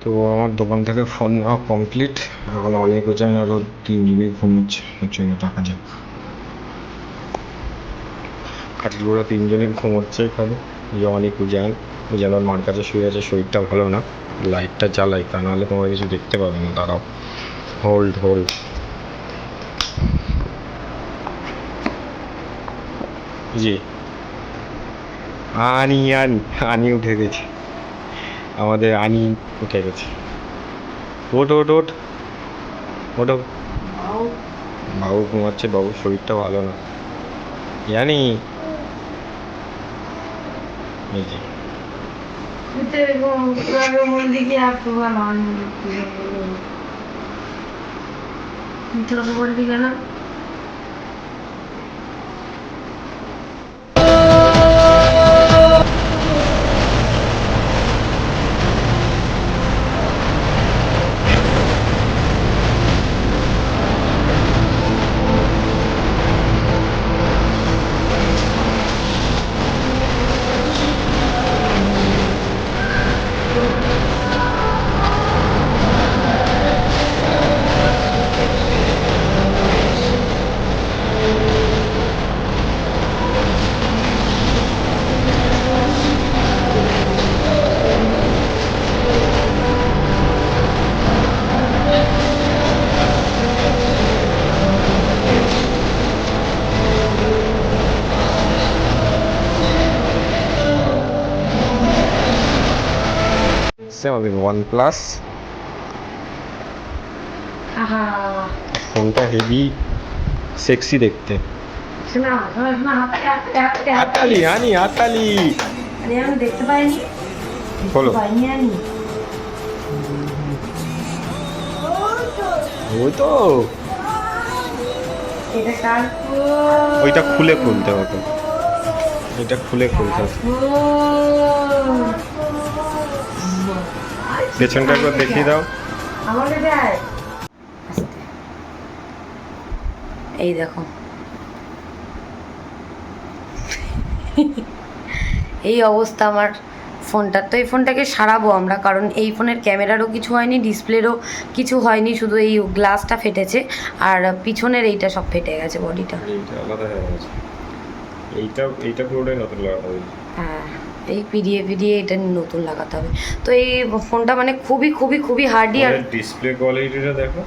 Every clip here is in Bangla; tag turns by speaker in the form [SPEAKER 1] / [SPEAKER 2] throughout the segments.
[SPEAKER 1] তো আমার দোকান থেকে ফোন নেওয়া কমপ্লিট। এখন অনেক যায় আরও 3 GB ঘুমোচ্ছে, হচ্ছে টাকা যায়। কাঠিগুড়া 3 জনই ঘুমোচ্ছে এখানে। যে অনেক উজান উজান মার কাছে শুয়ে আছে, শরীরটা ভালো না। লাইটটা জ্বালাই, তা নাহলে তোমরা কিছু দেখতে পাবে না। দাঁড়াও, হোল্ড হোল্ড। জি, আনি আনি আনি উঠে গেছে, আমাদের আনি উঠে গেছে। ওট ওট ওট ওটো। বাবু ঘুমাচ্ছে, বাবুর শরীরটা ভালো না জানি। এই যে
[SPEAKER 2] বলবি কেন?
[SPEAKER 1] আমাদের OnePlus ফোনটা হেভি সেক্সি দেখতে। হাততালি আনি, হাততালি।
[SPEAKER 2] আমি দেখতে পাইনি,
[SPEAKER 1] বলো। ওই তো, ওইটা খুলে খুলতে হতো, এটা খুলে খুলতে হতো। পেছনটা একবার দেখিয়ে দাও।
[SPEAKER 2] এই দেখো, এই অবস্থা আমার ফোনটার। তো এই ফোনটাকে সারাবো আমরা, কারণ এই ফোনের ক্যামেরারও কিছু হয়নি, ডিসপ্লেরও কিছু হয়নি, শুধু এই গ্লাসটা ফেটেছে আর পিছনের এইটা সব ফেটে গেছে, বডিটা।
[SPEAKER 1] এইটা আলাদা হয়ে গেছে, এইটা পুরোটাই নতুন লাগাতে হবে।
[SPEAKER 2] হ্যাঁ, এই পিডিএ এটা নতুন লাগাতে হবে। তো এই ফোনটা মানে খুবই খুবই খুবই হার্ডি। আর
[SPEAKER 1] ডিসপ্লে কোয়ালিটিটা দেখো।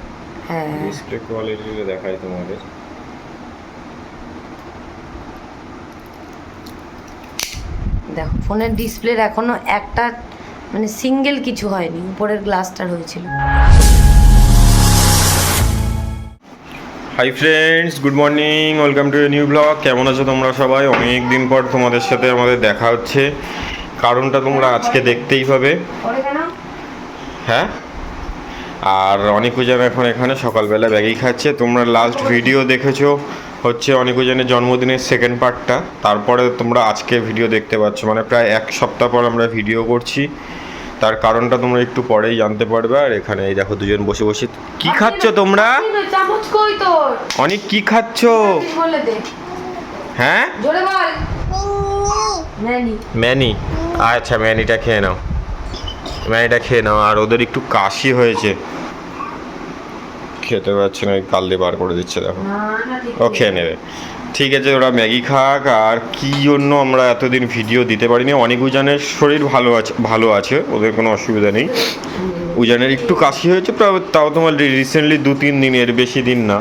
[SPEAKER 2] হ্যাঁ,
[SPEAKER 1] ডিসপ্লে কোয়ালিটিটা দেখাই তোমাদের।
[SPEAKER 2] দেখো, ফোনের ডিসপ্লের এখনো একটা মানে সিঙ্গেল কিছু হয়নি, উপরের গ্লাসটার হয়েছিল।
[SPEAKER 1] Hi friends, good morning, welcome to a new blog. কেমন আছো তোমরা সবাই? অনেক দিন পর তোমাদের সাথে আমাদের দেখা হচ্ছে, কারণটা তোমরা আজকে দেখতেই পাবে। হ্যাঁ, আর অনেকজন এখন এখানে সকালবেলা ব্যাগই খাচ্ছে। তোমরা লাস্ট ভিডিও দেখেছো হচ্ছে অনেকজনের জন্মদিনের সেকেন্ড পার্টটা, তারপরে তোমরা আজকে ভিডিও দেখতে পাচ্ছ। মানে প্রায় 1 সপ্তাহ পর আমরা ভিডিও করছি, তার কারণটা তোমরা একটু পরেই জানতে পারবে। আর এখানে এই দেখো, দুজন বসে বসে কি খাচ্ছ তোমরা? অনেক কি খাচ্ছ? হ্যাঁ, ম্যানি। আচ্ছা, ম্যানিটা খেয়ে নাও, ম্যানিটা খেয়ে নাও। আর ওদের একটু কাশি হয়েছে, খেতে পারছে না, কাল দিয়ে বার করে দিচ্ছে, দেখো। ও খেয়ে নেবে, ঠিক আছে। ওরা ম্যাগি খাক। আর কী জন্য আমরা এতদিন ভিডিও দিতে পারিনি, অনেক উজানের শরীর ভালো আছে, ওদের কোনো অসুবিধা নেই। উজানের একটু কাশি হয়েছে, তাও তোমার রিসেন্টলি 2-3 দিনের, বেশি দিন না।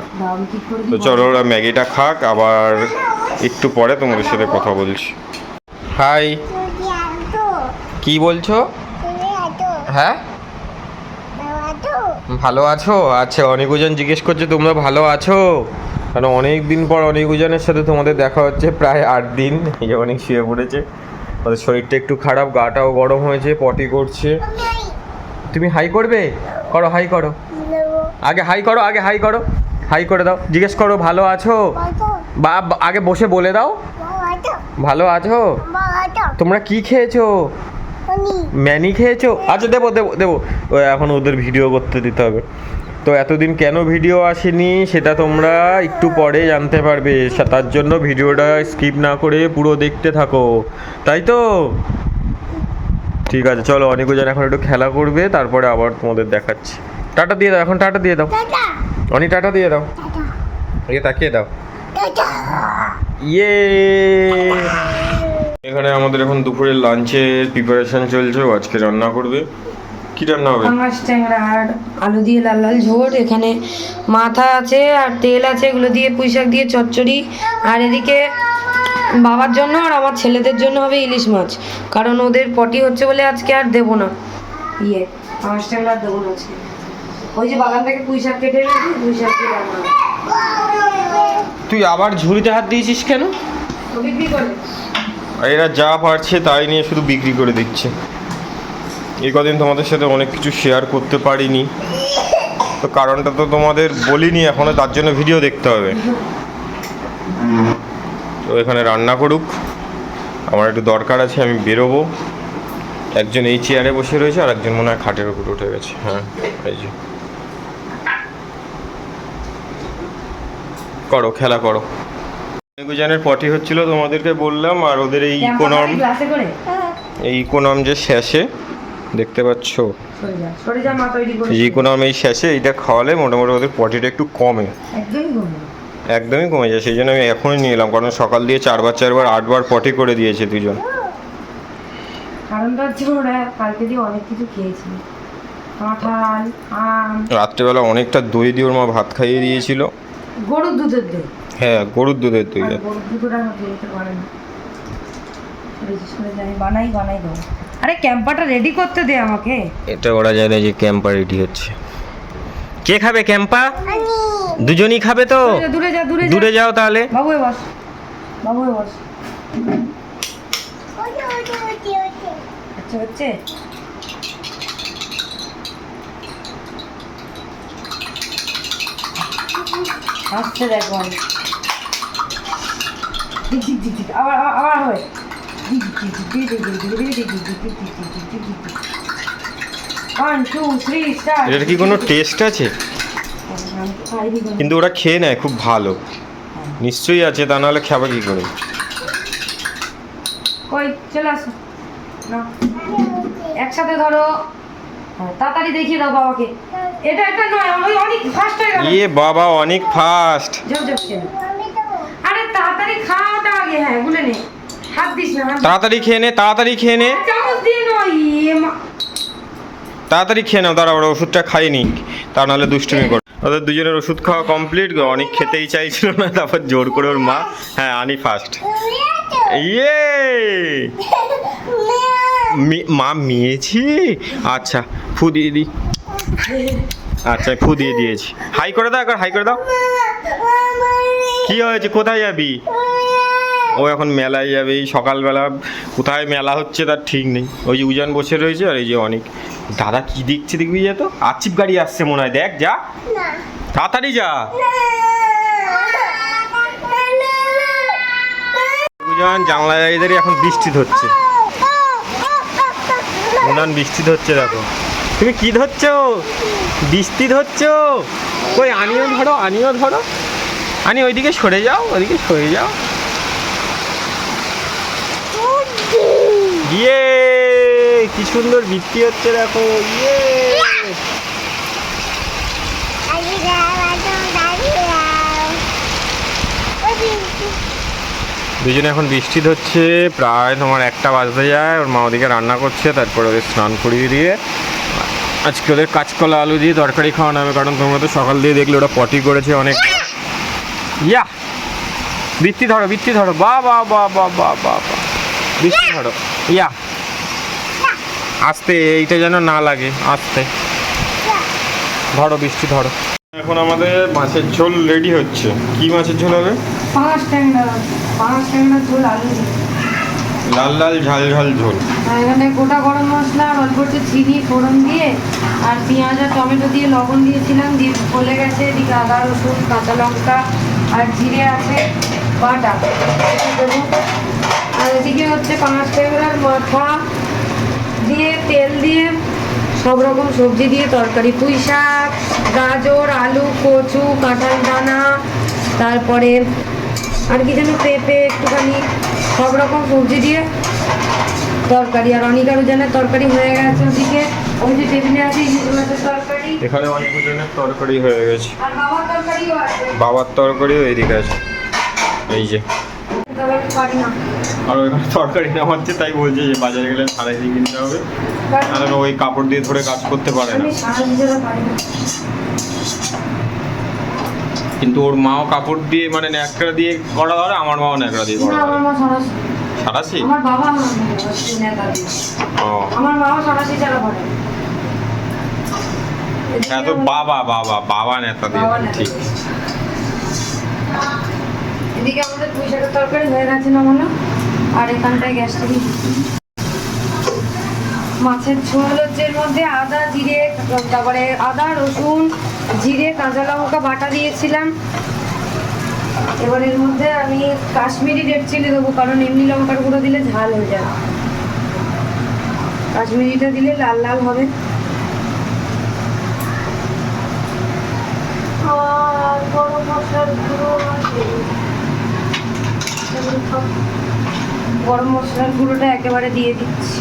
[SPEAKER 1] তো চলো ওরা ম্যাগিটা খাক, আবার একটু পরে তোমাদের সাথে কথা বলছি। হাই, কি বলছো? হ্যাঁ, ভালো আছো? আচ্ছা, অনেকজন জিজ্ঞেস করছে তোমরা ভালো আছো, কারণ অনেক দিন পর অনেকজনের সাথে তোমাদের দেখা হচ্ছে, প্রায় 8 দিন। এই যে অনেক শুয়ে পড়েছে, ওদের শরীরটা একটু খারাপ, গাটাও গরম হয়েছে, পটি করছে। তুমি হাই করবে? করো, হাই করো, আগে হাই করো, আগে হাই করো, হাই করে দাও। জিজ্ঞেস করো ভালো আছো, বা আগে বসে বলে দাও ভালো আছো। তোমরা কি খেয়েছো? ম্যানি খেয়েছো? আচ্ছা, দেবো দেবো দেবো, এখন ওদের ভিডিও করতে দিতে হবে। তো এতদিন কেন ভিডিও আসেনি সেটা তোমরা একটু পরে জানতে পারবে, তার জন্য ভিডিওটা স্কিপ না করে পুরো দেখতে থাকো, তাই তো? ঠিক আছে চলো, অনিকুজন এখন একটু খেলা করবে, তারপরে আবার তোমাদের দেখাচ্ছি। টাটা দিয়ে দাও, এখন টাটা দিয়ে দাও। অনি টাটা দিয়ে দাও, এ তাকিয়ে দাও। ইয়ে, এখানে আমাদের এখন দুপুরের লাঞ্চের প্রিপারেশন চলছে। ও আজকে রান্না করবে। কি রান্না হবে?
[SPEAKER 2] পাঙাশ ট্যাংরা আর আলু দিয়ে লাল লাল ঝোল, এখানে মাথা আছে আর তেল আছে, এগুলো দিয়ে পুঁই শাক দিয়ে চচ্চড়ি। আর এদিকে বাবার জন্য আর আমার ছেলেদের জন্য হবে ইলিশ মাছ, কারণ ওদের পটি হচ্ছে বলে আজকে আর দেবো না। পাঙাশ ট্যাংরা আর দেবো না আজকে। ওই যে বাগান থেকে পুঁই শাক কেটে এনেছি, পুঁই শাক দিয়ে রান্না হবে।
[SPEAKER 1] তুই আবার ঝুড়িতে হাত দিয়েছিস কেন?
[SPEAKER 2] তো বিক্রি করে
[SPEAKER 1] আর এরা যা পারছে তাই নিয়ে শুধু বিক্রি করে দিচ্ছে। এই কদিন তোমাদের সাথে অনেক কিছু শেয়ার করতে পারিনি, তো কারণটা তো তোমাদের বলিনি এখনো, তার জন্য ভিডিও দেখতে হবে। তো এখানে রান্না করুক, আমার একটু দরকার আছে, আমি বেরোবো। একজন এই চেয়ারে বসে রয়েছে আর একজন মনে হয় খাটের উপর উঠে গেছে। হ্যাঁ এই যে, করো খেলা করো। গুজানের পটি হচ্ছিল তোমাদেরকে বললাম, আর ওদের এই ইকোনম, এই ইকোনম যে শেষে দেখতে পাচ্ছ, ইকোনম এই শেষে এইটা খাওয়ালে মোটামুটি ওদের পটিটা একটু কমে, একদমই কমে যায়। সেই জন্য আমি এখনই নিয়ে এলাম, কারণ সকাল দিয়ে 4বার 8বার পটি করে দিয়েছে দুজন।
[SPEAKER 2] কারণটা হচ্ছে ওরা কালকে দিয়ে অনেক কিছু খেয়েছিল, কাঁঠাল, আম,
[SPEAKER 1] রাত্রেবেলা অনেকটা দই দিয়ে ওর মা ভাত খাইয়ে দিয়েছিল।
[SPEAKER 2] গরুর দুধের দই।
[SPEAKER 1] হ্যাঁ গরুর দুধের দই।
[SPEAKER 2] গরুর দুধটা দিতে পারে না, বিশেষ করে জানি বানাই দেবো। আরে ক্যাম্পাটা রেডি করতে দে আমাকে। এটা
[SPEAKER 1] ওরা জানে যে ক্যাম্পা রেডি হচ্ছে। কে খাবে ক্যাম্পা? দুজনই খাবে তো? দূরে যাও তাহলে।
[SPEAKER 2] বাবু বস, বাবু বস। আচ্ছা হচ্ছে আসছে, দেখো আবার আবার হয়।
[SPEAKER 1] এটার কি কোনো টেস্ট আছে? কিন্তু ওরা খেয়ে নেয় খুব ভালো, নিশ্চয়ই আছে, তা নাহলে খাবে কি করে?
[SPEAKER 2] কই চলে আসো না, একসাথে ধরো, তাড়াতাড়ি দেখিয়ে দাও বাবাকে। এটা নয়, ওই অনেক ফাস্ট হয়ে গেল।
[SPEAKER 1] ইয়ে বাবা অনেক ফাস্ট।
[SPEAKER 2] আরে তাড়াতাড়ি খাওয়াটা আগে, হ্যাঁ ভুলে নে, হাত দিস না,
[SPEAKER 1] তাড়াতাড়ি খেয়ে নে, তাড়াতাড়ি খেয়ে নে,
[SPEAKER 2] চামচ দিয়ে নয়,
[SPEAKER 1] তাড়াতাড়ি খেয়ে নাও। তারা ওরা ওষুধটা খায়নি, তা নাহলে দুষ্টুমি করে। ওদের দুজনের ওষুধ খাওয়া কমপ্লিট। অনেক খেতেই চাইছিল না, তারপর জোর করে ওর মা, হ্যাঁ আনি ফার্স্ট। ইয়ে মা মিয়েছি। আচ্ছা ফু দিয়ে দিই, আচ্ছা ফু দিয়ে দিয়েছি। হাই করে দাও, একবার হাই করে দাও। কি হয়েছে, কোথায় যাবি? ও এখন মেলায় যাবে, এই সকালবেলা কোথায় মেলা হচ্ছে তার ঠিক নেই। ওই যে উজান বসে রয়েছে, আর এই যে অনেক। দাদা কি দেখছে দেখবি, যা তো আচিপ গাড়ি আসছে মনে হয়, দেখ যা তাড়াতাড়ি যা। উজান জানলা এদের এখন বৃষ্টি ধরছে, উনান বৃষ্টি ধরছে। দেখো তুমি কি ধরছো, বৃষ্টি ধরছো। কই আনিও ধরো, আনিও ধরো, আনি ওইদিকে সরে যাও, ওইদিকে সরে যাও। ইয়ে কি সুন্দর বৃষ্টি হচ্ছে দেখো। ইয়ে দুজনে এখন বৃষ্টি ধরছে, প্রায় তোমার 1টা বাজতে যায়। ওর মা ওদিকে রান্না করছে, তারপরে ওদের স্নান করিয়ে দিয়ে আজকে ওদের কাঁচকলা আলু দিয়ে তরকারি খাওয়ানো হবে, কারণ তোমরা তো সকাল দিয়ে দেখলে ওরা পটি করেছে অনেক। ইয়া বৃষ্টি ধরো, বৃষ্টি ধরো, বা বা বা বা বা বা বা, বৃষ্টি ধরো। ইয়া আস্তে, এইটা যেন না লাগে, আস্তে ধরো, বৃষ্টি ধরো। এখন আমাদের মাছের ঝোল রেডি হচ্ছে। কি মাছের ঝোল হবে?
[SPEAKER 2] পাঙাশ ট্যাংরা ঝোল, আলু দিয়ে
[SPEAKER 1] লাল লাল ঝাল ঝাল ঝোল।
[SPEAKER 2] আর এখানে গোটা গরম মশলা আর অল্প একটু চিনি ফোড়ন দিয়ে, আর পেঁয়াজ আর টমেটো দিয়ে লবণ দিয়েছিলাম, দিয়ে গলে গেছে। এদিকে আদা রসুন কাঁচা লঙ্কা আর জিরে আছে বাটা দেবো। আর এদিকে হচ্ছে পাঙাশ ট্যাংরার মাথা দিয়ে তেল দিয়ে সব রকম সবজি দিয়ে তরকারি, পুঁই শাক, গাজর, আলু, কচু, কাঁঠাল দানা, তারপরে আর কি যেন পেঁপে একটুখানি, সব রকম সবজি দিয়ে তরকারি, আর অনিকার ওজনের তরকারি হয়ে গেছে ওদিকে। ওই যে টেবিলে আছে ইলিশ মাছের তরকারি,
[SPEAKER 1] এখানে অনেক ওজনের তরকারি হয়ে গেছে।
[SPEAKER 2] আর বাবার তরকারিও আছে।
[SPEAKER 1] বাবার তরকারিও এইদিকে আছে, এই যে।
[SPEAKER 2] তবে আমি পারি না।
[SPEAKER 1] আর ওইখানে তরকারি নামাচ্ছে, তাই বলছে যে বাজারে গেলে সারাই দিয়ে কিনতে হবে, কারণ ওই কাপড় দিয়ে ধরে কাজ করতে পারে না।
[SPEAKER 2] আমি সারা নিজেরা পারি না।
[SPEAKER 1] কিন্তু ওর মাও কাপড় দিয়ে মানে ন্যাকড়া দিয়ে করা ধরে, আমার মাও ন্যাকড়া দিয়ে করা
[SPEAKER 2] না, আমার
[SPEAKER 1] ধরে।
[SPEAKER 2] মা সারাশি।
[SPEAKER 1] সারাশি?
[SPEAKER 2] আমার বাবা নেতা দিয়ে।
[SPEAKER 1] ও
[SPEAKER 2] আমার মাও সারাশি ছাড়া করে।
[SPEAKER 1] হ্যাঁ, তো বাবা বাবা বাবা নেতা দিয়ে,
[SPEAKER 2] বাবা নেতা
[SPEAKER 1] ঠিক।
[SPEAKER 2] দিয়ে। এদিকে আমাদের পুঁই শাকের তরকারি হয়ে গেছে না মনে, আর এখানটায় গ্যাসটা দিয়ে মাছের ঝোল হচ্ছে, এর মধ্যে আদা জিরে, তারপরে আদা রসুন জিরে কাঁচা লঙ্কা বাটা দিয়েছিলাম। এবার এর মধ্যে আমি কাশ্মীরি রেড চিলি দেবো, কারণ এমনি লঙ্কার গুঁড়ো দিলে ঝাল হয়ে যায়, কাশ্মীরিটা দিলে লাল লাল হবে। আর গরম মশলার গুঁড়ো আছে। গরম মশলার গুঁড়োটা একেবারে দিয়ে দিচ্ছি।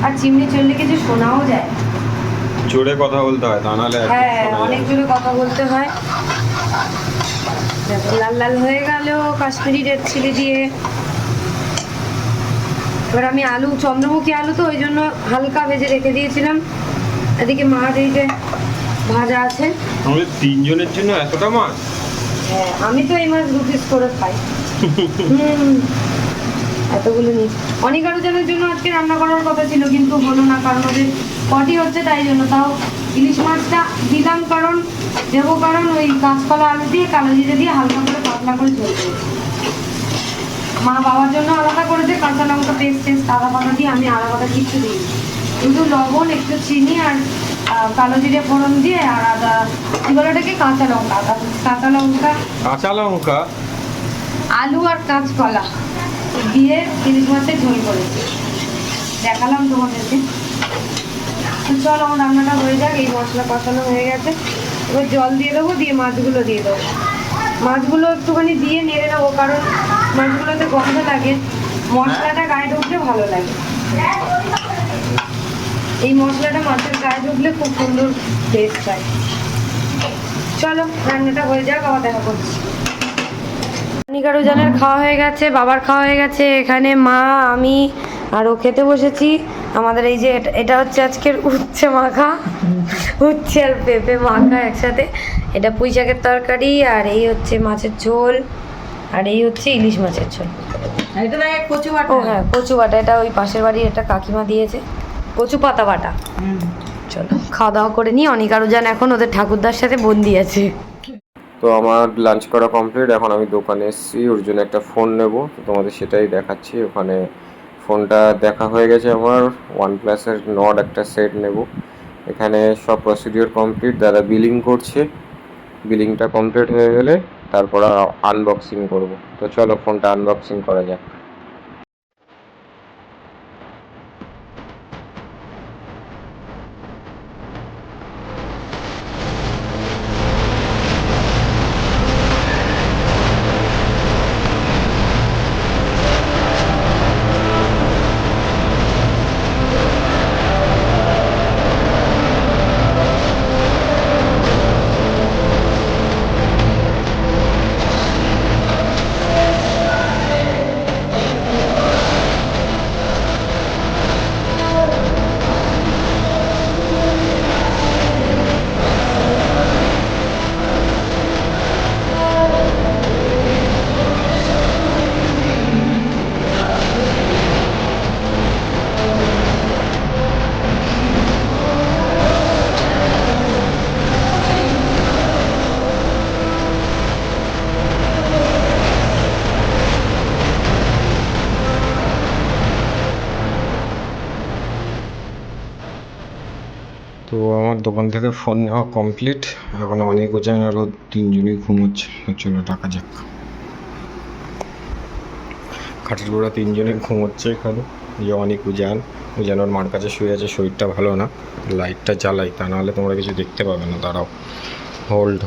[SPEAKER 2] আর চিমনি চললে কিছু শোনাও যায়।
[SPEAKER 1] জোরে কথা বলতে হয়, তা নাহলে একদম
[SPEAKER 2] হ্যাঁ,
[SPEAKER 1] শোনা
[SPEAKER 2] অনেক
[SPEAKER 1] যায়।
[SPEAKER 2] জোরে কথা বলতে হয়। দেখো লাল লাল হয়ে গেল কাশ্মীরি রেড চিলি দিয়ে। এবার আমি আলু, চন্দ্রমুখী আলু তো ওই জন্য হালকা ভেজে রেখে দিয়েছিলাম। এদিকে মাছ এই যে ভাজা আছে।
[SPEAKER 1] আমাদের তিনজনের জন্য এতটা মাছ?
[SPEAKER 2] হ্যাঁ, আমি তো এই মাছ 2 পিস করে খাই। এতগুলো নিই। অনিকার জনের জন্য আজকে রান্না করার কথা ছিল, কিন্তু হলো না, কারণ ওদের পটি হচ্ছে, তাই জন্য। তাও ইলিশ মাছটা দিলাম, কারণ দেবো, কারণ ওই কাঁচকলা আলু দিয়ে কালো জিরে দিয়ে হালকা করে পাতলা করে ঝোল করেছি। মা বাবার জন্য আলাদা করেছে, কাঁচা লঙ্কা পেস্ট আদা বাটা দিয়ে, আমি আদা বাটা কিচ্ছু দিই, শুধু লবণ, একটু চিনি আর কালো জিরে ফোড়ন দিয়ে, আর আদা কি বলে ওটাকে, কাঁচা লঙ্কা, কাঁচা লঙ্কা,
[SPEAKER 1] কাঁচা লঙ্কা,
[SPEAKER 2] আলু আর কাঁচকলা দিয়ে ইলিশ মাছের ঝোল করেছি, দেখালাম তোমাদেরকে। তো চলো আমার রান্নাটা হয়ে যাক, এই মশলা কষানো হয়ে গেছে। এবার জল দিয়ে দেবো, দিয়ে মাছগুলো দিয়ে দেবো। মাছগুলো একটুখানি দিয়ে নেড়ে নেবো, কারণ মাছগুলোতে গন্ধ লাগে, মশলাটা গায়ে ঢুকলে ভালো লাগে। এই মশলাটা মাছের গায়ে ঢুকলে খুব সুন্দর টেস্ট হয়। চলো রান্নাটা হয়ে যাক, আবার দেখা করছি। অনিকারু জানের খাওয়া হয়ে গেছে, বাবার খাওয়া হয়ে গেছে, এখানে মা আমি আরও খেতে বসেছি। আমাদের এই যে এটা হচ্ছে আজকের উচ্ছে মাখা, উচ্ছে আর পেঁপে মাখা একসাথে। এটা পুঁই শাকের তরকারি, আর এই হচ্ছে মাছের ঝোল, আর এই হচ্ছে ইলিশ মাছের ঝোল।
[SPEAKER 3] এটা না কচু বাটা।
[SPEAKER 2] ও হ্যাঁ, কচু বাটা, এটা ওই পাশের বাড়ির একটা কাকিমা দিয়েছে, কচু পাতা বাটা। চলো খাওয়া দাওয়া করে নিই। অনিকারু জান এখন ওদের ঠাকুরদার সাথে বন্দি আছে।
[SPEAKER 1] তো আমার লাঞ্চ করা কমপ্লিট, এখন আমি দোকানে এসেছি, ওর জন্য একটা ফোন নেব, তো তোমাদের সেটাই দেখাচ্ছি। ওখানে ফোনটা দেখা হয়ে গেছে আমার, OnePlus-এর নট একটা সেট নেব। এখানে সব প্রসিডিওর কমপ্লিট, দাদা বিলিং করছে, বিলিংটা কমপ্লিট হয়ে গেলে তারপর আনবক্সিং করব। তো চলো ফোনটা আনবক্সিং করা যাক। তো আমার দোকান থেকে ফোন নেওয়া কমপ্লিট, এখন অনেক ওজন আরও তিনজনই ঘুমোচ্ছে। চলো ডাকা যাক। খাটের গোড়া তিনজনে ঘুমোচ্ছে এখানে, যে অনেক উজান ওর মার কাছে শুয়ে আছে, শরীরটা ভালো না। লাইটটা জ্বালাই, তা নাহলে তোমরা কিছু দেখতে পাবে না। দাঁড়াও, হোল্ড।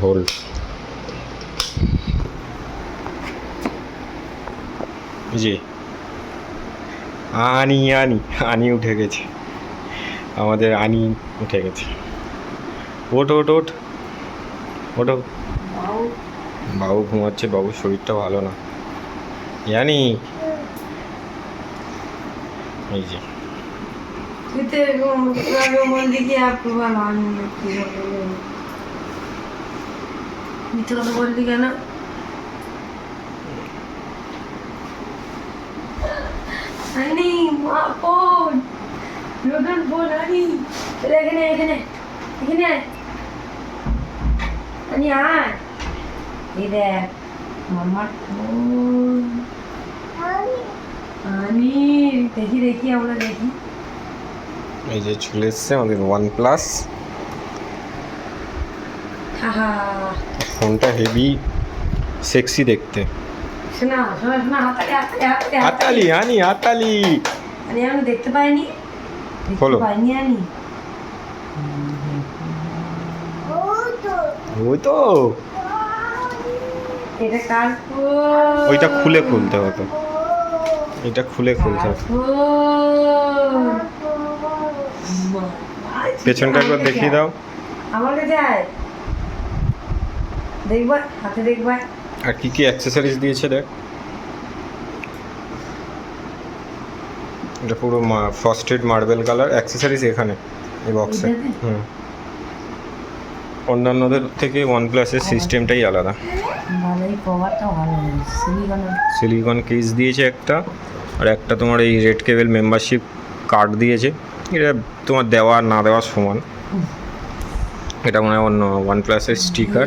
[SPEAKER 1] জি আনি আনি আনি উঠে গেছে, আমাদের আনি উঠে গেছে। ওঠ ওঠ ওঠ ওঠো। বাবু ঘুমাচ্ছে, বাবুর শরীরটা ভালো না। জানি এই যে
[SPEAKER 2] মিথ্যে কথা বললি কেন? আনি মা ফোন, নতুন ফোন আনি, এখানে এখানে এখানে আয়। আনি আয়, এই দেখ মামার ফোন। আনি দেখি দেখি আমরা দেখি।
[SPEAKER 1] এই যে চলে এসছে আমাদের OnePlus।
[SPEAKER 2] হাহা,
[SPEAKER 1] ফোনটা হেভি সেক্সি দেখতে।
[SPEAKER 2] শোনা শোনা শোনা, হাতালি হাতালি হাতালি
[SPEAKER 1] হাতালি আনি হাতালি।
[SPEAKER 2] আনি আমি দেখতে পাইনি,
[SPEAKER 1] খোলো।
[SPEAKER 2] দেখতে পাইনি আনি।
[SPEAKER 1] ওই তো
[SPEAKER 2] এটা কার ফোন?
[SPEAKER 1] ওইটা খুলে খুলতে হতো, এটা খুলে খুলতে হতো। পেছনটা একবার দেখিয়ে দাও।
[SPEAKER 2] আমার কাছে আয়, দেখবা হাতে দেখবা।
[SPEAKER 1] আর কি কি অ্যাক্সেসরিজ দিয়েছে দেখ। এটা পুরো ফ্রস্টেড মার্বেল কালার অ্যাক্সেসরিজ এখানে এই বক্সে।
[SPEAKER 2] এটাতে?
[SPEAKER 1] হুম, অন্যান্যদের থেকে OnePlus-এর সিস্টেমটাই আলাদা।
[SPEAKER 2] ভালোই, কভারটা ভালো, সিলিকনের।
[SPEAKER 1] সিলিকন কেস দিয়েছে একটা, আর একটা তোমার এই রেড কেবল মেম্বারশিপ কার্ড দিয়েছে। এটা তোমার দেওয়া না দেওয়া সমান। এটা মনে হয় অন্য OnePlus-এর স্টিকার।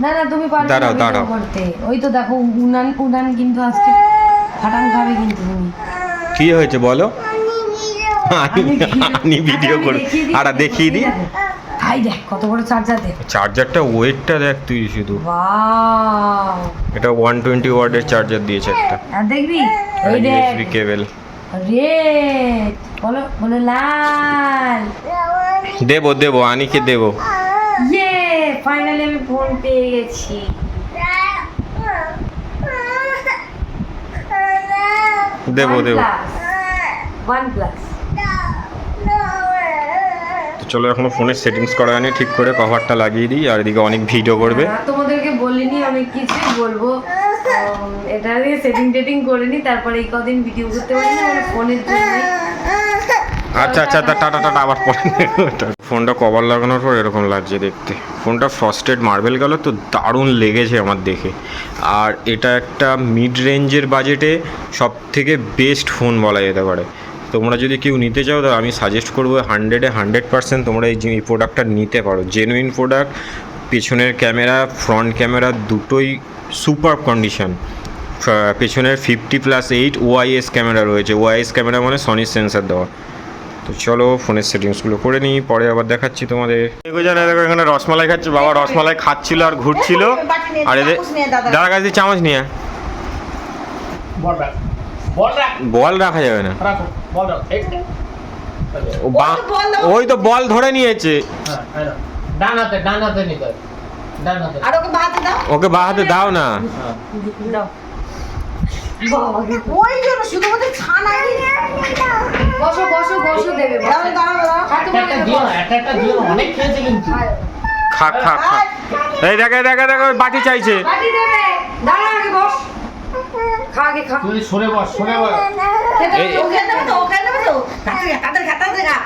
[SPEAKER 2] না না তুমি পারবে
[SPEAKER 1] দাঁড়াও,
[SPEAKER 2] না
[SPEAKER 1] দাঁড়াও।
[SPEAKER 2] ভিডিও করতে। ওই তো দেখো উনান উনান কিন্তু আজকে ফাটান খাবে কিন্তু তুমি।
[SPEAKER 1] কি হয়েছে বলো? আমি ভিডিও করি আর দেখিয়ে দিই।
[SPEAKER 2] ভাই দেখ কত বড় চার্জার, দেখ
[SPEAKER 1] চার্জারটা ওয়েটটা দেখ তুই শুধু।
[SPEAKER 2] ওয়াও,
[SPEAKER 1] এটা 120 ওয়াটের চার্জার দিয়েছে একটা,
[SPEAKER 2] আর দেখবি এই দেখ
[SPEAKER 1] USB কেবল।
[SPEAKER 2] রেড, বলো বলো লাল।
[SPEAKER 1] দেবো দেবো আনিকে দেবো।
[SPEAKER 2] ইয়ে ফাইনালি আমি ফোন পেয়ে গেছি।
[SPEAKER 1] দেবো দেবো।
[SPEAKER 2] OnePlus।
[SPEAKER 1] তো চলো এখনো ফোনের সেটিংস করা হয়নি, ঠিক করে কভারটা লাগিয়ে দিই। আর এদিকে অনেক ভিডিও করবে।
[SPEAKER 2] তোমাদেরকে বলিনি আমি কিছুই বলবো, এটা দিয়ে সেটিং টেটিং করে নি, তারপরে এই কদিন ভিডিও করতে পারি না মানে ফোনের জন্য।
[SPEAKER 1] আচ্ছা আচ্ছা, টাটা টাটা, আবার পরে ফোনটা কভার লাগানোর পর এরকম লাগছে দেখতে। ফোনটা ফ্রস্টেড মার্বেল গেল তো দারুণ লেগেছে আমার দেখে। আর এটা একটা মিড রেঞ্জের বাজেটে সব থেকে বেস্ট ফোন বলা যেতে পারে। তোমরা যদি কেউ নিতে চাও তো আমি সাজেস্ট করবো 100% তোমরা এই প্রোডাক্টটা নিতে পারো। জেনুইন প্রোডাক্ট, পেছনের ক্যামেরা ফ্রন্ট ক্যামেরা দুটোই সুপার কন্ডিশন। পেছনের 50+8 OIS ক্যামেরা রয়েছে। OIS ক্যামেরা মানে সনির সেন্সার দেওয়া। তো চলো ফোনের সেটিংসগুলো করে নিই, পরে আবার দেখাচ্ছি তোমাদের। দেখো এখানে রসমালাই খাচ্ছে, বাবা রসমালাই খাচ্ছিল আর ঘুরছিল। আর এদের দাদার কাছে চামচ নিয়ে বল রাখা যাবে না। ওই তো বল ধরে নিয়েছে।
[SPEAKER 3] আর ওকে বাহাতে দাও।
[SPEAKER 1] ওকে বা হাতে দাও না।
[SPEAKER 3] ওই জন্য শুধু ওদের ছানা
[SPEAKER 2] বসো বসো বসো, দেবে
[SPEAKER 3] দাও দাও দাও।
[SPEAKER 4] অনেক খেয়েছে কিন্তু।
[SPEAKER 1] খা খা খা। এই দেখে দেখে দেখে ওই বাটি চাইছে।
[SPEAKER 2] বাটি দেবে, দাঁড়া আগে বস, খা আগে খা।
[SPEAKER 4] তুই সরে বস, সরে বস।
[SPEAKER 3] ওকে দেবে তো, ওকে দেবে তো। কাদের খাতা দেখা।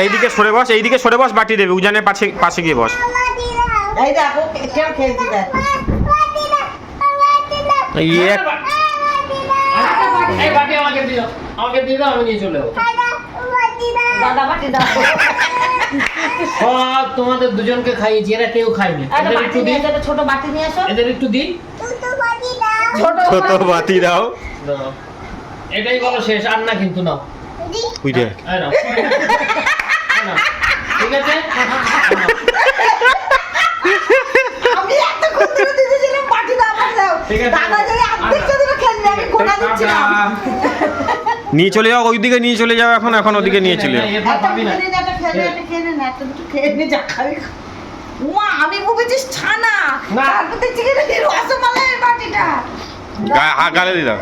[SPEAKER 1] এইদিকে সরে বস, এইদিকে সরে বস, বাটি দেবে। উজানের পাশে পাশে গিয়ে বস।
[SPEAKER 3] এই দেখো কেউ খেলছি দেখ।
[SPEAKER 1] ইয়ে
[SPEAKER 4] এই বাটি আমাকে দিও, আমাকে দিয়ে দাও, আমি নিয়ে চলে যাবো।
[SPEAKER 3] দাদা বাটি দাও।
[SPEAKER 4] সব তোমাদের দুজনকে খাইয়েছি, এরা কেউ খায়নি।
[SPEAKER 3] একটা
[SPEAKER 4] এদের
[SPEAKER 3] বাটি
[SPEAKER 4] একটু
[SPEAKER 3] নিয়ে
[SPEAKER 4] দিই,
[SPEAKER 3] এসো, একটা ছোট বাটি নিয়ে এসো।
[SPEAKER 4] এদের একটু দিই।
[SPEAKER 1] ছোট বাটি দাও।
[SPEAKER 4] দাও। এটাই বলো শেষ, আর না কিন্তু নাও।
[SPEAKER 1] ওই যে
[SPEAKER 4] এই নাও। এই নাও। ঠিক আছে?
[SPEAKER 3] আমি একটা খুঁজতে দিয়েছিলাম বাটি দাও, বাটি দাও।
[SPEAKER 4] ঠিক আছে।
[SPEAKER 3] দাদা যদি অর্ধেক যদি খেলবে আমি গোনা দিচ্ছিলাম।
[SPEAKER 1] নিয়ে চলে যাও, ওইদিকে নিয়ে চলে যাও। এখন এখন ওদিকে নিয়ে চলে যাও।
[SPEAKER 4] এরপর
[SPEAKER 3] একটা
[SPEAKER 4] পাবি না।
[SPEAKER 3] খেয়ে নে, একটা খেয়ে নে, একটা খেয়ে নে, একটা দুটো খেয়ে নে, যা খাবি খা। উমা, আমি ভেবেছিস ছানা।
[SPEAKER 4] না।
[SPEAKER 3] তারপর দেখছি কি রসমালাইয়ের বাটিটা।
[SPEAKER 1] গালে দিলাম।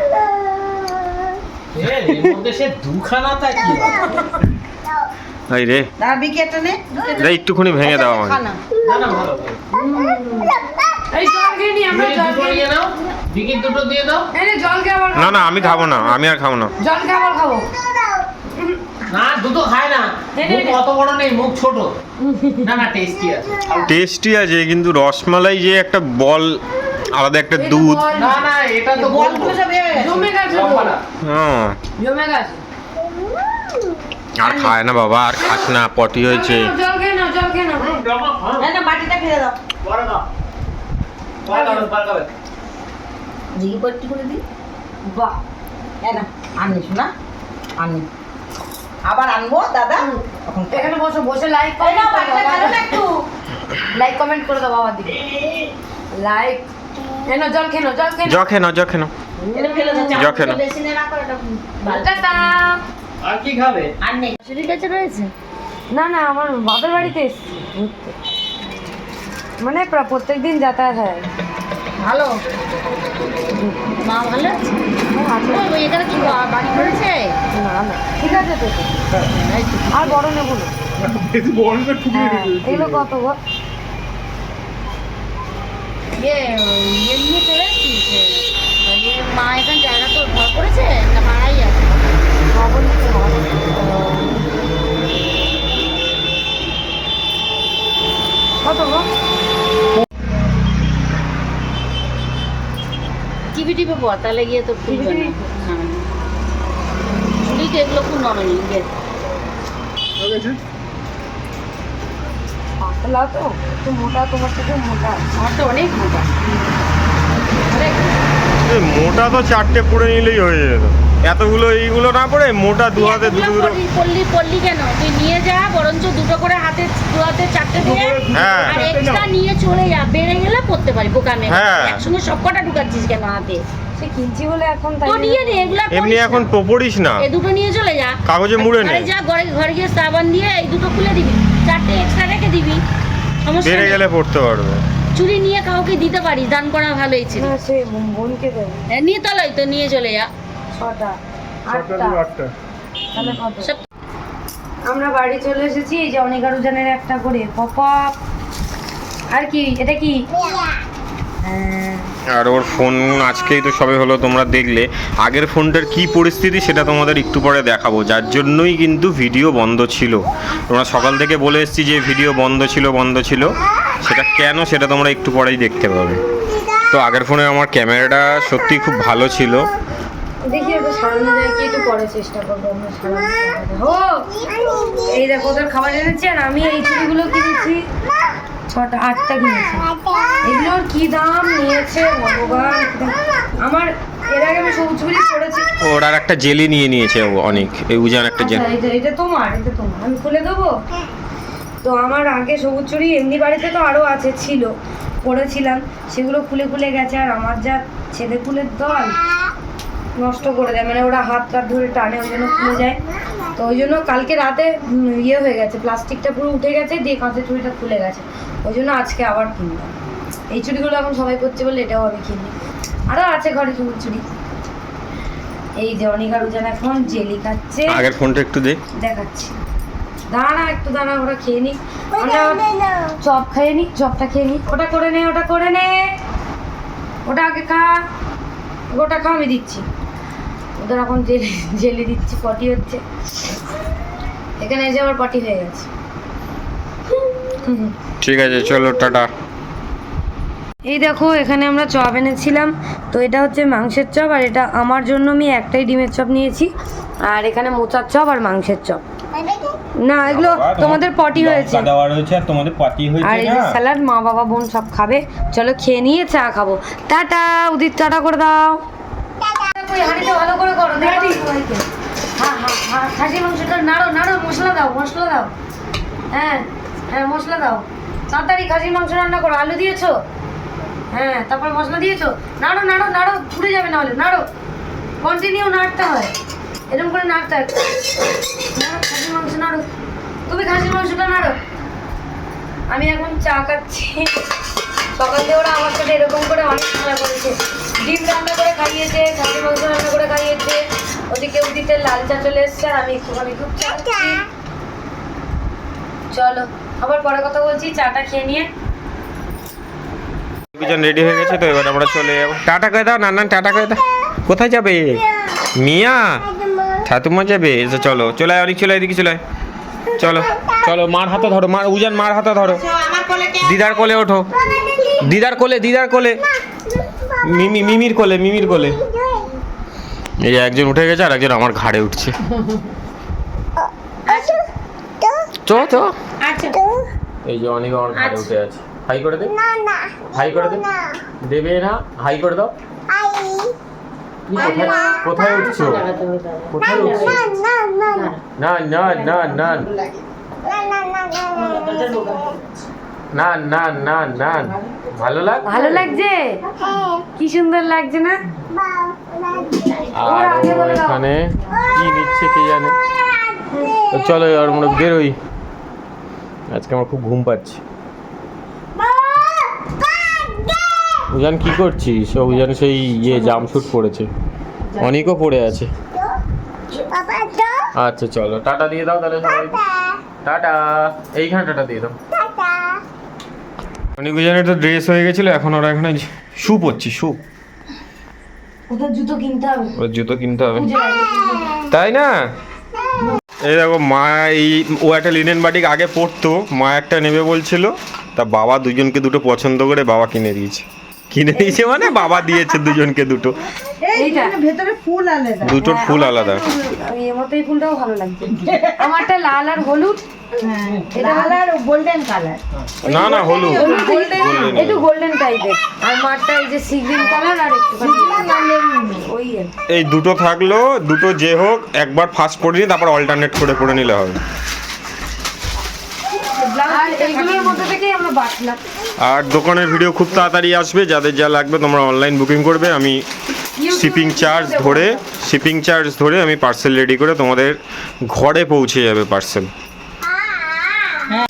[SPEAKER 4] এর মধ্যে সে দুখানা তা কি
[SPEAKER 1] এই রে
[SPEAKER 3] দাঁড়া বিকি একটা নে
[SPEAKER 1] এটা একটুখানি ভেঙে দাও আমাকে।
[SPEAKER 3] খানা
[SPEAKER 4] না না ভালো
[SPEAKER 2] এই জল খেয়ে নি আমরা জল
[SPEAKER 4] দুটো
[SPEAKER 2] খেয়ে
[SPEAKER 4] নিয়ে নাও বিকির দুটো দিয়ে দাও
[SPEAKER 2] এই রে, জল খেয়ে আবার
[SPEAKER 1] না না আমি খাবো না, আমি আর খাবো না।
[SPEAKER 2] জল খেয়ে আবার খাবো।
[SPEAKER 4] না দুটো খায় না মুখ অত বড় নেই মুখ ছোট না না টেস্টি আছে
[SPEAKER 1] টেস্টি আছে কিন্তু রসমালাই যে একটা বল আলাদা একটা দুধ।
[SPEAKER 4] না না এটা তো
[SPEAKER 3] বলগুলো সব এ হয়ে গেছে।
[SPEAKER 2] জমে গেছে তো।
[SPEAKER 4] লম্বা না।
[SPEAKER 1] হ্যাঁ
[SPEAKER 2] জমে গেছে।
[SPEAKER 1] আর খায় না বাবা, আর খাস না, পটি হয়েছে।
[SPEAKER 2] জল খেয়ে নাও, জল খেয়ে নাও।
[SPEAKER 3] না না বাটিটা ফেলে দাও দিঘি পট্টি করে দিই বাহ না আনি শোনা আনি আবার আনবো দাদা তখন
[SPEAKER 2] এখানে বসো, বসে লাইক
[SPEAKER 3] এই না
[SPEAKER 2] কমেন্ট
[SPEAKER 3] বাটিটা
[SPEAKER 2] করে
[SPEAKER 3] ফেলো না
[SPEAKER 2] দাও।
[SPEAKER 3] একটু
[SPEAKER 2] লাইক কমেন্ট করে দাও বাবার দিকে। লাইক এনো জল খেয়ে নাও, জল খেয়ে নাও।
[SPEAKER 1] যখে না যখে না
[SPEAKER 3] এটা ফেলে দাও
[SPEAKER 1] যখে না।
[SPEAKER 3] বেশি নে না করে এটা
[SPEAKER 2] টাটা।
[SPEAKER 4] আর কি খাবে
[SPEAKER 3] আর নেই
[SPEAKER 2] শাশুড়ির কাছে রয়েছে? না না, আমার বাপের বাড়িতে এসেছি ঘুরতে। মানে প্রত্যেক দিন যাতায়াত হয়।
[SPEAKER 3] ভালো মা ভালো আছে ওই এখানে কি বাড়ি করেছে
[SPEAKER 2] না না ঠিক আছে তো। আর বড় নেবো না। হ্যাঁ, এগুলো কত গো?
[SPEAKER 3] নিয়ে চলে এসছিস মা এখানে জায়গা তো ঘর করেছে না ভাড়াই আছে
[SPEAKER 2] খবর নিতে হবে। কত গো?
[SPEAKER 3] টিভি পর তাহলে গিয়ে তো খুলবে না চুরিতে এগুলো খুব নরম
[SPEAKER 2] পাতলা তো একটু মোটা, তোমার থেকে মোটা।
[SPEAKER 3] আমার তো অনেক মোটা
[SPEAKER 1] এই মোটা তো 4টে পুড়ে নিলেই হয়ে যেত। এতগুলো এইগুলো না পড়ে মোটা দু হাতে দুটো দুটো।
[SPEAKER 3] পল্লি কেন তুই নিয়ে যা বরঞ্চ দুটো করে হাতে দু হাতে 4টে দিয়ে
[SPEAKER 1] হ্যাঁ।
[SPEAKER 3] আর এক্সট্রা নিয়ে চলে যা বেড়ে গেলে পড়তে পারি বোকামে
[SPEAKER 1] হ্যাঁ।
[SPEAKER 3] একসঙ্গে সব কটা ঢুকাচ্ছিস কেন হাতে
[SPEAKER 2] সে কিনছি বলে এখন তাই
[SPEAKER 3] তো নিয়ে নে এগুলা
[SPEAKER 1] এমনি এখন পড়িস না,
[SPEAKER 3] এই দুটো নিয়ে চলে যা
[SPEAKER 1] কাগজে মুড়ে নে।
[SPEAKER 3] ঘরে যা ঘরে গিয়ে সাবান দিয়ে এই দুটো খুলে দিবি 4টে এক্সট্রা রেখে দিবি সমস্যা
[SPEAKER 1] বেড়ে
[SPEAKER 3] নেই।
[SPEAKER 1] গেলে পড়তে পারবে।
[SPEAKER 3] চুরি নিয়ে কাউকে দিতে পারিস দান করা ভালোই ছিল
[SPEAKER 2] না, সে বোনকে দেবো।
[SPEAKER 3] নিয়ে তলাই তো নিয়ে চলে যা
[SPEAKER 2] 6টা 8টা তাহলে কত?
[SPEAKER 3] সব
[SPEAKER 2] আমরা বাড়ি চলে এসেছি। এই যে অনেক আরুজানের একটা করে পপ আপ। আর কি এটা কি? হ্যাঁ,
[SPEAKER 1] আর ওর ফোন আজকেই তো সবে হলো, তোমরা দেখলে। আগের ফোনটার কি পরিস্থিতি সেটা তোমাদের একটু পরে দেখাবো, যার জন্যই কিন্তু ভিডিও বন্ধ ছিল। তোমরা সকাল থেকে বলে এসেছি যে ভিডিও বন্ধ ছিল। সেটা কেন সেটা তোমরা একটু পরেই দেখতে পাবে। তো আগের ফোনে আমার ক্যামেরাটা সত্যি খুব ভালো ছিল।
[SPEAKER 2] দেখি একটু সারানো যায় কি, একটু পরে চেষ্টা করবো আমরা সারানো। ও এই দেখো ওদের খাবার এনেছি। আর আমি এই চুড়িগুলো কিনেছি 8টা কিনেছি। এগুলোর কি দাম নিয়েছে ভগবান! আমার এর আগে আমি সবুজ চুড়ি পরেছি।
[SPEAKER 1] ওর আর একটা জেলি নিয়ে নিয়েছে ও অনেক, এই উজান একটা জেলি।
[SPEAKER 2] আচ্ছা, এটা তোমার আমি খুলে দেবো। তো আমার আগে সবুজ চুড়ি এমনি বাড়িতে তো আরও ছিল, পরেছিলাম, সেগুলো খুলে গেছে। আর আমার যা ছেলে ফুলের দল নষ্ট করে দেয়, মানে ওরা হাত ধরে টানে, ওই জন্য খুলে যায়। তো ওই জন্য কালকে রাতে ইয়ে হয়ে গেছে, প্লাস্টিকটা পুরো উঠে গেছে, দিয়ে কাঁচের চুড়িটা খুলে গেছে। ওই জন্য আজকে আবার কিনলাম। এই চুড়িগুলো এখন সবাই করছে বলে এটাও আমি কিনি। আরও আছে ঘরে সবুজ চুড়ি। এই যে অনিকা রুজান এখন জেলি খাচ্ছে।
[SPEAKER 1] আগের ফোনটা একটু দেখ।
[SPEAKER 2] দেখাচ্ছি, একটু দাঁড়া, ওরা খেয়ে নি। আমরা চপ খেয়ে নি, চপটা খেয়ে নি। ওটা করে নে ওটা আগে খা, ওটা খা, আমি দিচ্ছি ওদের। এখন জেলি দিচ্ছি, পটি হচ্ছে। এখানে এসে আবার পটি হয়ে গেছে।
[SPEAKER 1] ঠিক আছে চলো টাটা।
[SPEAKER 2] এই দেখো এখানে আমরা চপ এনেছিলাম। তো এটা হচ্ছে মাংসের চপ, আর এটা আমার জন্য আমি একটাই ডিমের চপ নিয়েছি। আর এখানে মোচার চপ আর মাংসের চপ। না, এগুলো তোমাদের পটি হয়েছে।
[SPEAKER 1] আর তোমাদের পটি হয়েছে।
[SPEAKER 2] আর এই যে স্যালাড, মা বাবা বোন সব খাবে। চলো খেয়ে নিয়ে চা খাবো। টাটা। উদিত টাটা করে দাও। হাঁড়িটা ভালো করে করো, দেখি সবাইকে। হ্যাঁ, খাসি মাংসটা নাড়ো, মশলা দাও। হ্যাঁ, মশলা দাও তাড়াতাড়ি। খাসির মাংস রান্না করো। আলু দিয়েছো? হ্যাঁ, তারপর মশলা দিয়েছো। নাড়ো, পুড়ে যাবে না হলে। নাড়ো, কন্টিনিউ নাড়তে হয়, এরকম করে নাড়তে হয়। খাসির মাংস নাড়ো, তুমি খাসির মাংসটা নাড়ো। আমি এখন চা খাচ্ছি। সকাল থেকে ওরা আমার সাথে এরকম করে অনেক খেলা করেছে, ডিম রান্না করে খাইয়েছে, খাসি মাংস রান্না করে খাইয়েছে, ওদিকে উদিতে লাল চা চলে এসছে আর আমি একটুখানি দুধ চা খাচ্ছি। চলো আবার পরে কথা বলছি, চাটা খেয়ে নিয়ে।
[SPEAKER 1] দুজন রেডি হয়ে গেছে তো এবার আমরা চলে যাবো। টাটা করে দাও নান্নান, টাটা করে দাও। কোথায় যাবে মিয়া? ঠাতুমা যাবে? এসে চলো, চলে আয় অনেক, চলে আয়, এদিকে চলে আয়। চলো চলো, মার হাতে ধরো, মার উজান মার হাতে ধরো,
[SPEAKER 3] আমার কোলে কে?
[SPEAKER 1] দিদার কোলে ওঠো, দিদার কোলে, দিদার কোলে, মিমির কোলে, মিমির কোলে। এই যে একজন উঠে গেছে আর একজন আমার ঘাড়ে উঠছে। চ চ।
[SPEAKER 2] আচ্ছা
[SPEAKER 1] এই যে অনেক আমার ঘাড়ে উঠে আছে। হাই করে দে, হাই করে দে, দেবে না, হাই করে দাও। কোথায় উঠছো? কোথায় উঠছো? না না না না না না না না, ভালো লাগ,
[SPEAKER 2] ভালো লাগছে, কি সুন্দর লাগছে না?
[SPEAKER 1] আর ও এখানে কি নিচ্ছে কে জানে। তো চলো এবার আমরা বেরোই, আজকে আমার খুব ঘুম পাচ্ছে। উজান কি করছিস? ও উজান সেই জামশুট পড়েছে, অনেকও পড়ে আছে। আচ্ছা চলো টাটা দিয়ে দাও তাহলে সবাই, টাটা। এইখানে টাটা দিয়ে দাও। অনেক উজানের তো ড্রেস হয়ে গেছিল, এখন ওরা এখানে শু পরছি, শু।
[SPEAKER 2] ওদের জুতো কিনতে হবে,
[SPEAKER 1] ওর জুতো কিনতে হবে, তাই না? এই দেখো মা, ও একটা লিনেন বাটিক আগে পরতো, মা একটা নেবে বলছিল, তা বাবা দুজনকে দুটো পছন্দ করে বাবা কিনে দিয়েছে। কিনে দিয়েছে মানে বাবা দিয়েছে দুজনকে দুটো,
[SPEAKER 2] এইটা
[SPEAKER 3] ভেতরে ফুল আলাদা।
[SPEAKER 1] দুটোর ফুল আলাদা।
[SPEAKER 2] এর মতো এই ফুলটাও ভালো লাগছে। আমারটা লাল আর হলুদ,
[SPEAKER 3] এটা কালার গোল্ডেন কালার।
[SPEAKER 1] না না হলুদ,
[SPEAKER 2] গোল্ডেন,
[SPEAKER 1] golden।
[SPEAKER 2] একটু গোল্ডেন টাইপের। আর মারটা এই যে সি গ্রিন কালার আর একটু ওই
[SPEAKER 1] এই দুটো থাকলো, দুটো যে হোক একবার ফার্স্ট পরে নিয়ে তারপর অল্টারনেট করে পরে নিলে হবে।
[SPEAKER 2] আর এইগুলোর মধ্যে থেকেই আমরা বাছলাম।
[SPEAKER 1] আর দোকানের ভিডিও খুব তাড়াতাড়ি আসবে, যাদের যা লাগবে তোমরা অনলাইন বুকিং করবে, আমি শিপিং চার্জ ধরে আমি পার্সেল রেডি করে তোমাদের ঘরে পৌঁছে যাবে পার্সেল।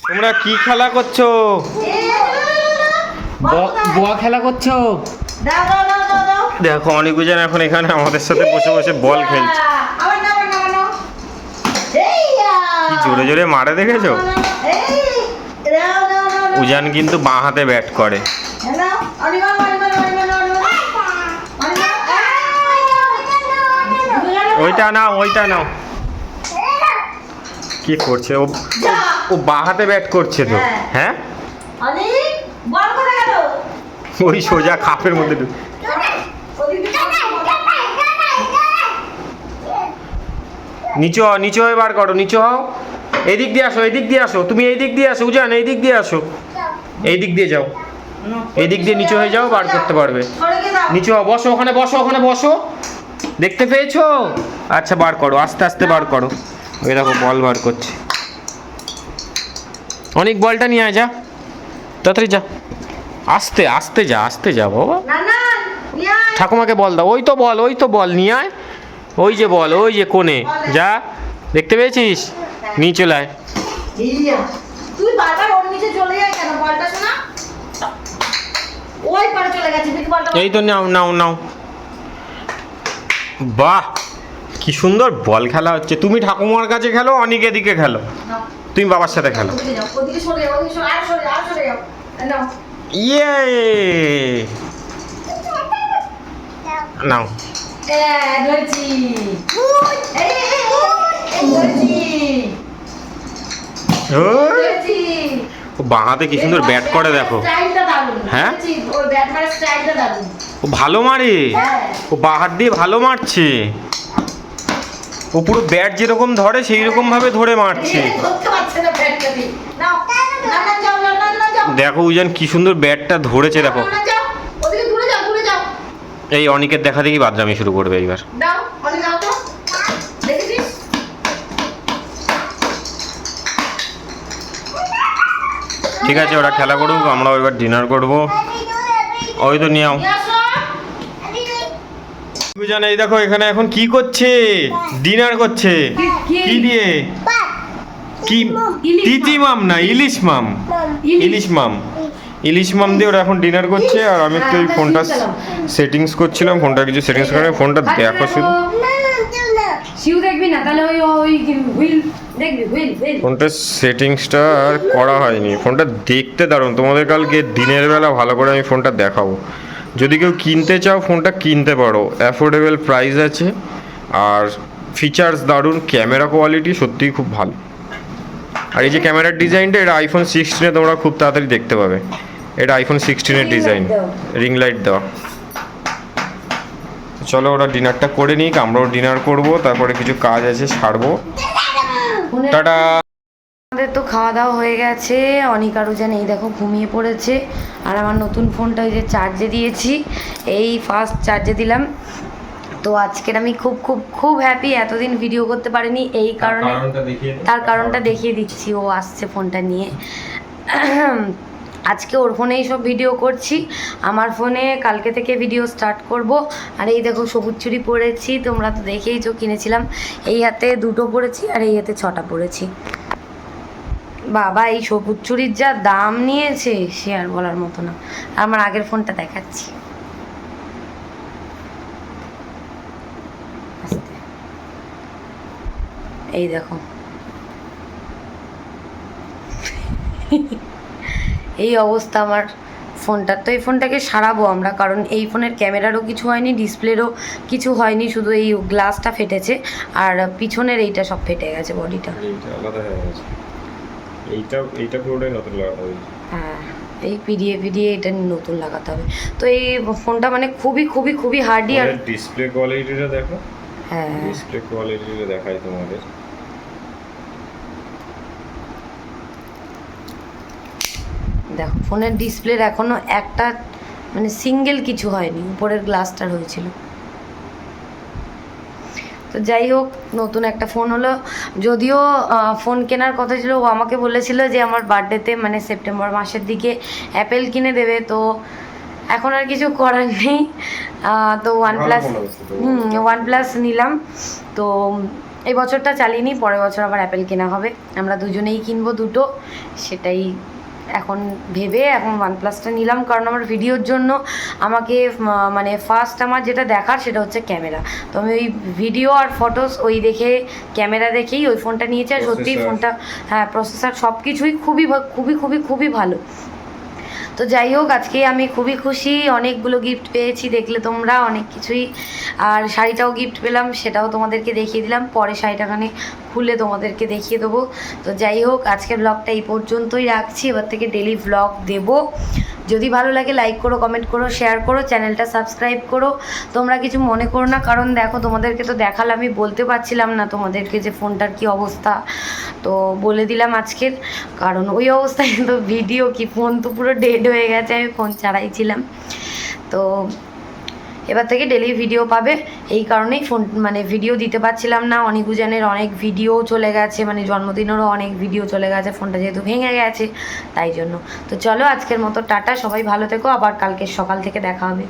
[SPEAKER 1] তোমরা কি খেলা করছো?
[SPEAKER 4] বোয়া খেলা করছো?
[SPEAKER 3] দাও দাও দাও দাও দাও।
[SPEAKER 1] দেখো অনিকুজান এখন এখানে আমাদের সাথে বসে বসে বল খেলছে।
[SPEAKER 3] আবার নাও নাও নাও। এইয়া।
[SPEAKER 1] কি জোরে জোরে মারে দেখেছো?
[SPEAKER 3] এই দাও দাও দাও।
[SPEAKER 1] উজান কিন্তু বাঁ হাতে ব্যাট করে।
[SPEAKER 3] হ্যালো অনিমা অনিমা অনিমা অনিমা।
[SPEAKER 1] ওইটা নাও, ওইটা নাও। কি করছে ও? ও বাঁ হাতে ব্যাট করছে তো, হ্যাঁ?
[SPEAKER 3] অনি বল কোথায় গেল?
[SPEAKER 1] ওই সোজা খাপের মধ্যে ঢুকে। নিচু হও, নিচু হয়ে বার করো, নিচু হও। এদিক দিয়ে আসো, এদিক দিয়ে আসো, তুমি এই দিক দিয়ে আসো উজান, এই দিক দিয়ে আসো, এই দিক দিয়ে যাও, এই দিক দিয়ে নিচু হয়ে যাও, বার করতে পারবে। নিচু হও, বসো ওখানে, বসো ওখানে, বসো। দেখতে পেয়েছো? আচ্ছা বার করো, আস্তে আস্তে বার করো। ওই দেখো বল বার করছে। অনেক বলটা নিয়ে আয়, যা তাড়াতাড়ি যা, আস্তে আস্তে যা, আস্তে যা বাবা।
[SPEAKER 3] না না নিয়ে আয়।
[SPEAKER 1] ঠাকুমাকে বল দাও, ওই তো বল, ওই তো বল নিয়ে আয়, ওই যে বল, ওই যে কোণে যা, দেখতে পেয়েছিস? নিয়ে চলে আয়।
[SPEAKER 3] ইয়া তুই বারবার ওর নিচে চলে যাই কেন? বলটা শোনা, ওই পারে চলে গেছে, তুই বলটা।
[SPEAKER 1] এই তো নাও নাও নাও। বাহ কি সুন্দর বল খেলা হচ্ছে। তুমি ঠাকুমার কাছে খেলো, অনেক এদিকে খেলো,
[SPEAKER 3] নাও,
[SPEAKER 1] তুমি বাবার সাথে খেলো।
[SPEAKER 3] ওদিকে যাও, ওদিকে সরে যাও, ওদিকে সরে, আর সরে যাও, আর সরে যাও। নাও
[SPEAKER 1] ইয়ে নাও।
[SPEAKER 3] ধরছি। এই ধরছি,
[SPEAKER 1] ওই,
[SPEAKER 3] ধরছি।
[SPEAKER 1] ও বাঁ হাতে কি সুন্দর ব্যাট করে দেখো।
[SPEAKER 3] স্টাইলটা দারুণ।
[SPEAKER 1] হ্যাঁ?
[SPEAKER 3] ধরছি, ওর ব্যাট মারার স্টাইলটা দারুণ।
[SPEAKER 1] ও ভালো মারে,
[SPEAKER 3] হ্যাঁ।
[SPEAKER 1] ও বাঁ হাত দিয়ে ভালো মারছে। ও পুরো ব্যাট যেরকম ধরে সেই রকম ভাবে ধরে মারছে।
[SPEAKER 3] ধরতে পারছে না ব্যাটটা দিয়ে। নাও, না না যাও, না না যাও।
[SPEAKER 1] দেখো উজান কি সুন্দর ব্যাটটা ধরেছে দেখো।
[SPEAKER 3] না যাও, ওদিকে দূরে যাও, দূরে যাও।
[SPEAKER 1] এই অনিকের দেখা দেখি বাদরামি শুরু করবে এইবার।
[SPEAKER 3] দাও, অনেক দাও তো। দেখেছিস?
[SPEAKER 1] ঠিক আছে ওরা খেলা করুক, আমরা এবার ডিনার করব। ওই তো নিয়ে আও।
[SPEAKER 3] নিয়ে আসো।
[SPEAKER 1] উজান এই দেখো এখানে এখন কি করছে? ডিনার করছে। কি দিয়ে? কি? তিতি মাম না ইলিশ মাম, ইলিশ মাম। ইলিশ মাম দিয়ে ওরা এখন ডিনার করছে আর আমি একটু ওই ফোনটা সেটিংস করছিলাম, ফোনটা কিছু সেটিংস করে ফোনটা দেখো শুধু।
[SPEAKER 2] শিউ দেখবি না তাহলে ওই ওই হুইল দেখবি হুইল
[SPEAKER 1] ফোনটার সেটিংসটা আর করা হয়নি। ফোনটা দেখতে দারুণ, তোমাদের কালকে দিনের বেলা ভালো করে আমি ফোনটা দেখাবো। যদি কেউ কিনতে চাও ফোনটা কিনতে পারো, অ্যাফোর্ডেবল প্রাইস আছে আর ফিচার্স দারুণ, ক্যামেরা কোয়ালিটি সত্যিই খুব ভালো। আর এই যে ক্যামেরার ডিজাইনটা, এটা আইফোন 16-এ তোমরা খুব তাড়াতাড়ি দেখতে পাবে। এটা আইফোন 16-এর ডিজাইন, রিং লাইট দেওয়া। চলো ওরা ডিনারটা করে নিক, আমরাও ডিনার করব, তারপরে কিছু কাজ আছে সারবো। টাটা।
[SPEAKER 2] আমাদের তো খাওয়া দাওয়া হয়ে গেছে, অনিকা রুজান এই দেখো ঘুমিয়ে পড়েছে। আর আমার নতুন ফোনটা ওই যে চার্জে দিয়েছি, এই ফার্স্ট চার্জে দিলাম। তো আজকের আমি খুব খুব খুব হ্যাপি, এতদিন ভিডিও করতে পারিনি এই কারণে। তার কারণটা দেখিয়ে দিচ্ছি, ও আসছে ফোনটা নিয়ে। আজকে ওর ফোনেই সব ভিডিও করছি, আমার ফোনে কালকে থেকে ভিডিও স্টার্ট করব। আর এই দেখো সবুজ চুড়ি পরেছি, তোমরা তো দেখেইছো, কিনেছিলাম। এই হাতে 2টো পরেছি আর এই হাতে 6টা পরেছি। বাবা এই সবুজ চুড়ির যা দাম নিয়েছে সে আর বলার মতো না। আমার আগের ফোনটা দেখাচ্ছি, এই দেখো। এই অবস্থা আমার ফোনটার। তো এই ফোনটাকে সারাবো আমরা, কারণ এই ফোনের ক্যামেরারও কিছু হয়নি, ডিসপ্লেরও কিছু হয়নি, শুধু এই গ্লাসটা ফেটেছে আর পিছনের এইটা সব ফেটে গেছে, বডিটা।
[SPEAKER 1] এইটা আলাদা হয়ে গেছে, এইটা পুরোটাই নতুন লাগাতে হবে।
[SPEAKER 2] হ্যাঁ, এই পিডিএ এটা নতুন লাগাতে হবে। তো এই ফোনটা মানে খুবই খুবই খুবই হার্ডি। আর
[SPEAKER 1] ডিসপ্লে কোয়ালিটিটা দেখো।
[SPEAKER 2] হ্যাঁ,
[SPEAKER 1] ডিসপ্লে কোয়ালিটিটা দেখাই তোমাদের।
[SPEAKER 2] দেখো ফোনের ডিসপ্লের এখনো একটা মানে সিঙ্গেল কিছু হয়নি, উপরের গ্লাসটার হয়েছিল। তো যাই হোক, নতুন একটা ফোন হলো। যদিও ফোন কেনার কথা ছিল, ও আমাকে বলেছিল যে আমার বার্থডেতে মানে সেপ্টেম্বর মাসের দিকে অ্যাপেল কিনে দেবে। তো এখন আর কিছু করার নেই। তো OnePlus নিলাম। তো এই বছরটা চালিয়ে, পরের বছর আবার অ্যাপেল কেনা হবে, আমরা দুজনেই কিনবো 2টো। সেটাই এখন ভেবে এখন OnePlus-টা নিলাম, কারণ আমার ভিডিওর জন্য আমাকে মানে ফার্স্ট আমার যেটা দেখার সেটা হচ্ছে ক্যামেরা। তো আমি ওই ভিডিও আর ফটোস ওই দেখে, ক্যামেরা দেখেই ওই ফোনটা নিয়েছি। আর সত্যিই ফোনটা, হ্যাঁ, প্রসেসর সব কিছুই খুবই খুবই খুবই খুবই ভালো। তো যাই হোক, আজকে আমি খুবই খুশি, অনেকগুলো গিফট পেয়েছি, দেখলে তোমরা অনেক কিছুই। আর শাড়িটাও গিফট পেলাম, সেটাও তোমাদেরকে দেখিয়ে দিলাম, পরে শাড়িটাখানে খুলে তোমাদেরকে দেখিয়ে দেবো। তো যাই হোক, আজকের ব্লগটা এই পর্যন্তই রাখছি, এবার থেকে ডেলি ব্লগ দেবো। যদি ভালো লাগে লাইক করো, কমেন্ট করো, শেয়ার করো, চ্যানেলটা সাবস্ক্রাইব করো। তোমরা কিছু মনে করো না, কারণ দেখো তোমাদেরকে তো দেখালাম, আমি বলতে পারছিলাম না তোমাদেরকে যে ফোনটার কি অবস্থা। তো বলে দিলাম আজকের, কারণ ওই অবস্থায় তো ভিডিও কি, ফোন তো পুরো ডেড হয়ে গেছে, আমি ফোন ছাড়াই ছিলাম। তো এবার থেকে ডেলি ভিডিও পাবে, এই কারণেই ফোন মানে ভিডিও দিতে পারছিলাম না। অনিকুজানের অনেক ভিডিও চলে গেছে, মানে জন্মদিনেরও অনেক ভিডিও চলে গেছে, ফোনটা যেহেতু ভেঙে গেছে তাই জন্য। তো চলো আজকের মতো টাটা, সবাই ভালো থেকো, আবার কালকে সকাল থেকে দেখা হবে।